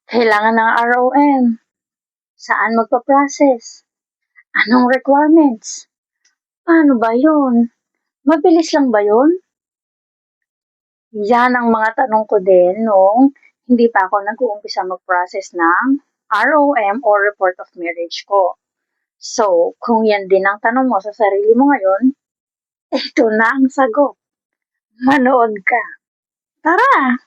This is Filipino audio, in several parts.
Kailangan ng ROM. Saan magpa-process? Anong requirements? Paano ba yun? Mabilis lang ba yun? Yan ang mga tanong ko din nung hindi pa ako nag-uumpisa mag-process ng ROM or Report of Marriage ko. So, kung yan din ang tanong mo sa sarili mo ngayon, ito na ang sagot. Manood ka. Tara!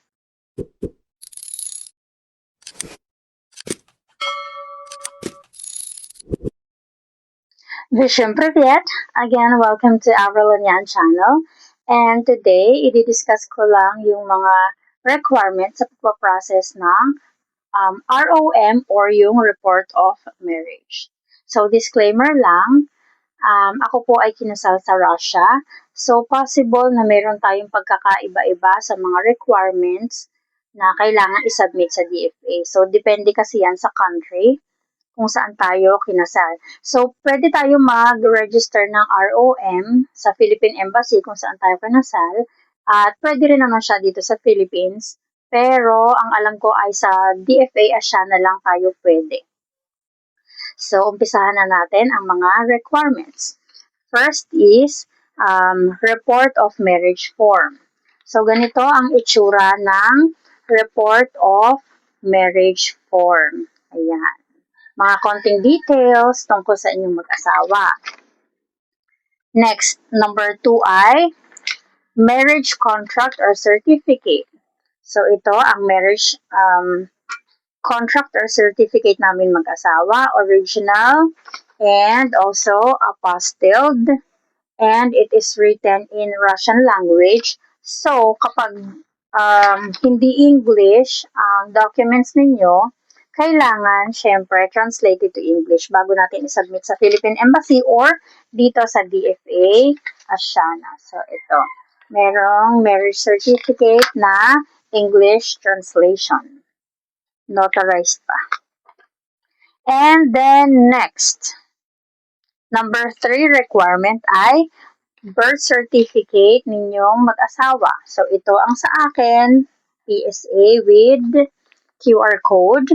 Vishen Privyat! Again, welcome to Avril Lanyan channel. And today, i-discuss ko lang yung mga requirements sa pagpaprocess ng ROM or yung Report of Marriage. So, disclaimer lang, ako po ay kinasal sa Russia. So, possible na meron tayong pagkakaiba-iba sa mga requirements na kailangan isubmit sa DFA. So, depende kasi yan sa country kung saan tayo kinasal. So, pwede tayo mag-register ng ROM sa Philippine Embassy kung saan tayo kinasal. At pwede rin naman siya dito sa Philippines. Pero, ang alam ko ay sa DFA Asia na lang tayo pwede. So, umpisahan na natin ang mga requirements. First is report of marriage form. So, ganito ang itsura ng report of marriage form. Ayan. Mga konting details tungkol sa inyong mag-asawa. Next, number 2 ay marriage contract or certificate. So, ito ang marriage contract or certificate namin mag-asawa, original, and also apostilled, and it is written in Russian language. So, kapag hindi English ang documents ninyo, kailangan, syempre, translated to English bago natin isubmit sa Philippine Embassy or dito sa DFA Asiana. So, ito. Merong marriage certificate na English translation. Notarized pa. And then, next. Number 3 requirement ay birth certificate ninyong mag-asawa. So, ito ang sa akin, PSA with QR code.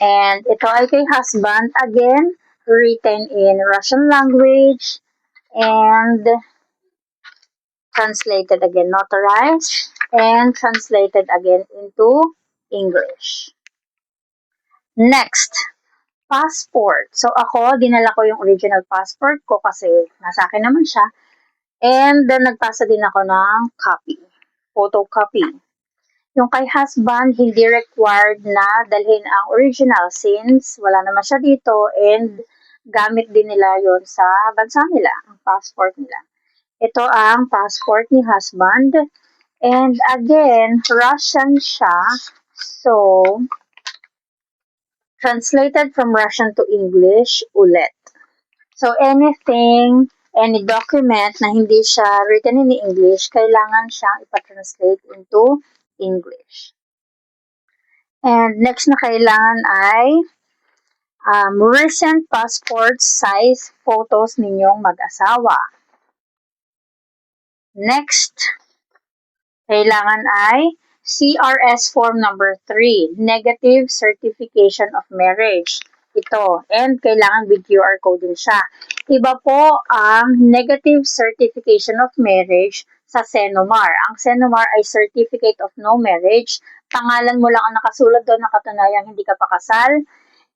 And ito ay kay husband, again, written in Russian language and translated again, notarized, and translated again into English. Next, passport. So ako, dinala ko yung original passport ko kasi nasa akin naman siya. And then, nagpasa din ako ng copy, photocopy. Yung kay husband, hindi required na dalhin ang original since wala naman siya dito and gamit din nila yon sa bansa nila, ang passport nila. Ito ang passport ni husband. And again, Russian siya. So, translated from Russian to English ulit. So, any document na hindi siya written in English, kailangan siyang ipa-translate into English. And next na kailangan ay recent passport size photos ninyong mag-asawa. Next, kailangan ay CRS form number 3, negative certification of marriage. Ito, and kailangan with QR code din siya. Iba po ang negative certification of marriage sa Senomar. Ang Senomar ay Certificate of No Marriage. Pangalan mo lang ang nakasulat doon, nakatunayang hindi ka pa kasal.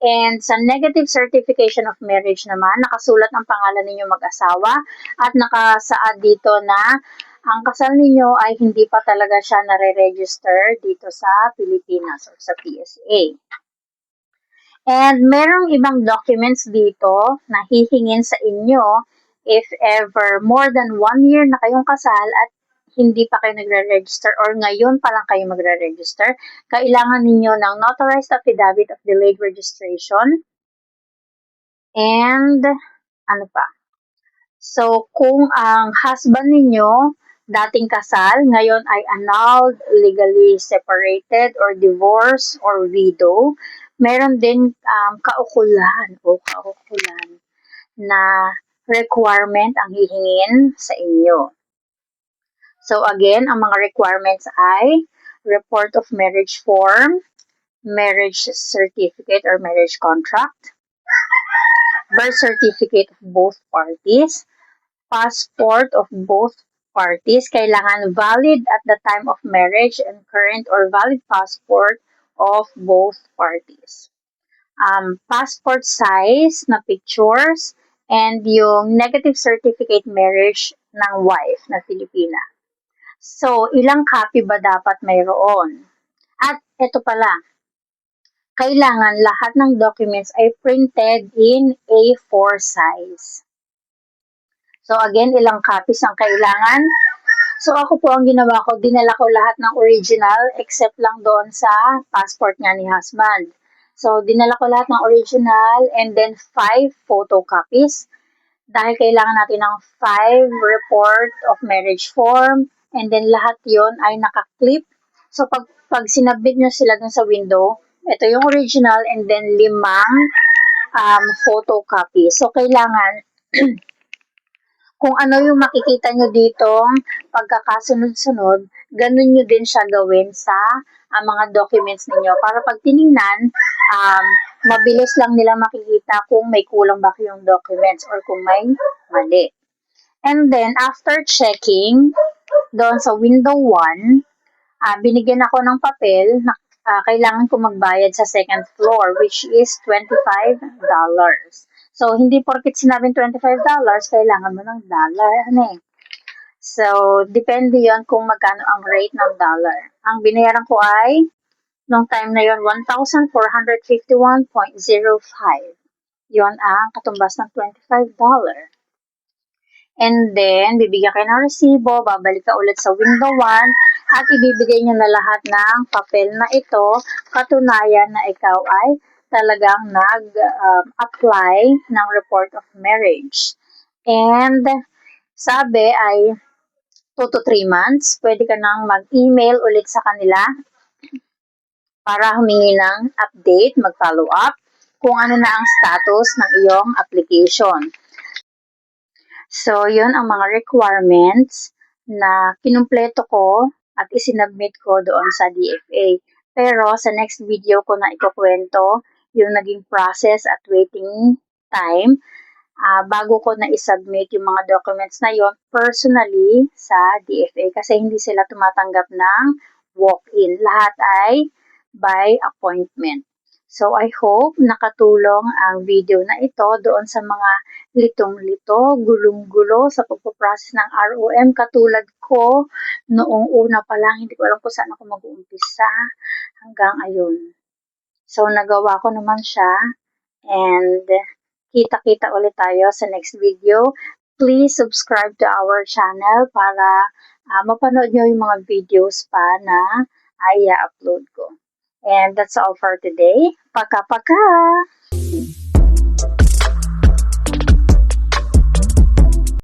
And sa negative certification of marriage naman, nakasulat ang pangalan ninyo mag-asawa at nakasaad dito na ang kasal ninyo ay hindi pa talaga siya nare-register dito sa Pilipinas or sa PSA. And merong ibang documents dito na hihingin sa inyo if ever more than 1 year na kayong kasal at hindi pa kayo nagre-register or ngayon pa lang kayo magre-register, kailangan ninyo ng notarized affidavit of delayed registration and ano pa. So, kung ang husband ninyo dating kasal, ngayon ay annulled, legally separated, or divorced, or widow, meron din kaukulan na requirement ang hihingin sa inyo. So again, ang mga requirements ay report of marriage form, marriage certificate or marriage contract, birth certificate of both parties, passport of both parties, kailangan valid at the time of marriage and current or valid passport of both parties. Passport size na pictures, and yung negative certificate marriage ng wife na Filipina. So, ilang copy ba dapat mayroon? At ito pala, kailangan lahat ng documents ay printed in A4 size. So, again, ilang copies ang kailangan? So, ako po ang ginawa ko, dinala ko lahat ng original except lang doon sa passport nga ni husband. So, dinala ko lahat ng original and then 5 photocopies dahil kailangan natin ng 5 report of marriage form and then lahat yon ay nakaklip. So, pag sinabit nyo sila dun sa window, ito yung original and then 5 photocopy. So, kailangan kung ano yung makikita nyo ditong pagkakasunod-sunod, ganun nyo din siya gawin sa mga documents ninyo. Para pag tinignan, mabilis lang nila makikita kung may kulang ba yung documents or kung may mali. And then, after checking, doon sa window 1, binigyan ako ng papel na kailangan ko magbayad sa second floor, which is $25. So, hindi porket sinabing $25, kailangan mo ng dollar. So, depende yon kung magkano ang rate ng dollar. Ang binayaran ko ay, nung time na yon, 1,451.05. Yon ang katumbas ng $25. And then, bibigyan kayo ng resibo, babalik ka ulit sa window 1, at ibibigay nyo na lahat ng papel na ito, katunayan na ikaw ay talagang nag-apply ng report of marriage. And sabi ay 2 to 3 months, pwede ka nang mag-email ulit sa kanila para humingi ng update, mag-follow up, kung ano na ang status ng iyong application. So, yun ang mga requirements na kinumpleto ko at isinubmit ko doon sa DFA. Pero sa next video ko na ikukwento yung naging process at waiting time bago ko na isubmit yung mga documents na yon personally sa DFA kasi hindi sila tumatanggap ng walk-in. Lahat ay by appointment. So, I hope nakatulong ang video na ito doon sa mga litong-lito, gulong-gulo sa pagpaprocess ng ROM katulad ko noong una pa lang, hindi ko alam kung saan ako mag-uumpisa hanggang ayun. So, nagawa ko naman siya and kita-kita ulit tayo sa next video. Please subscribe to our channel para mapanood nyo yung mga videos pa na i-upload ko. And that's all for today. Paka-paka!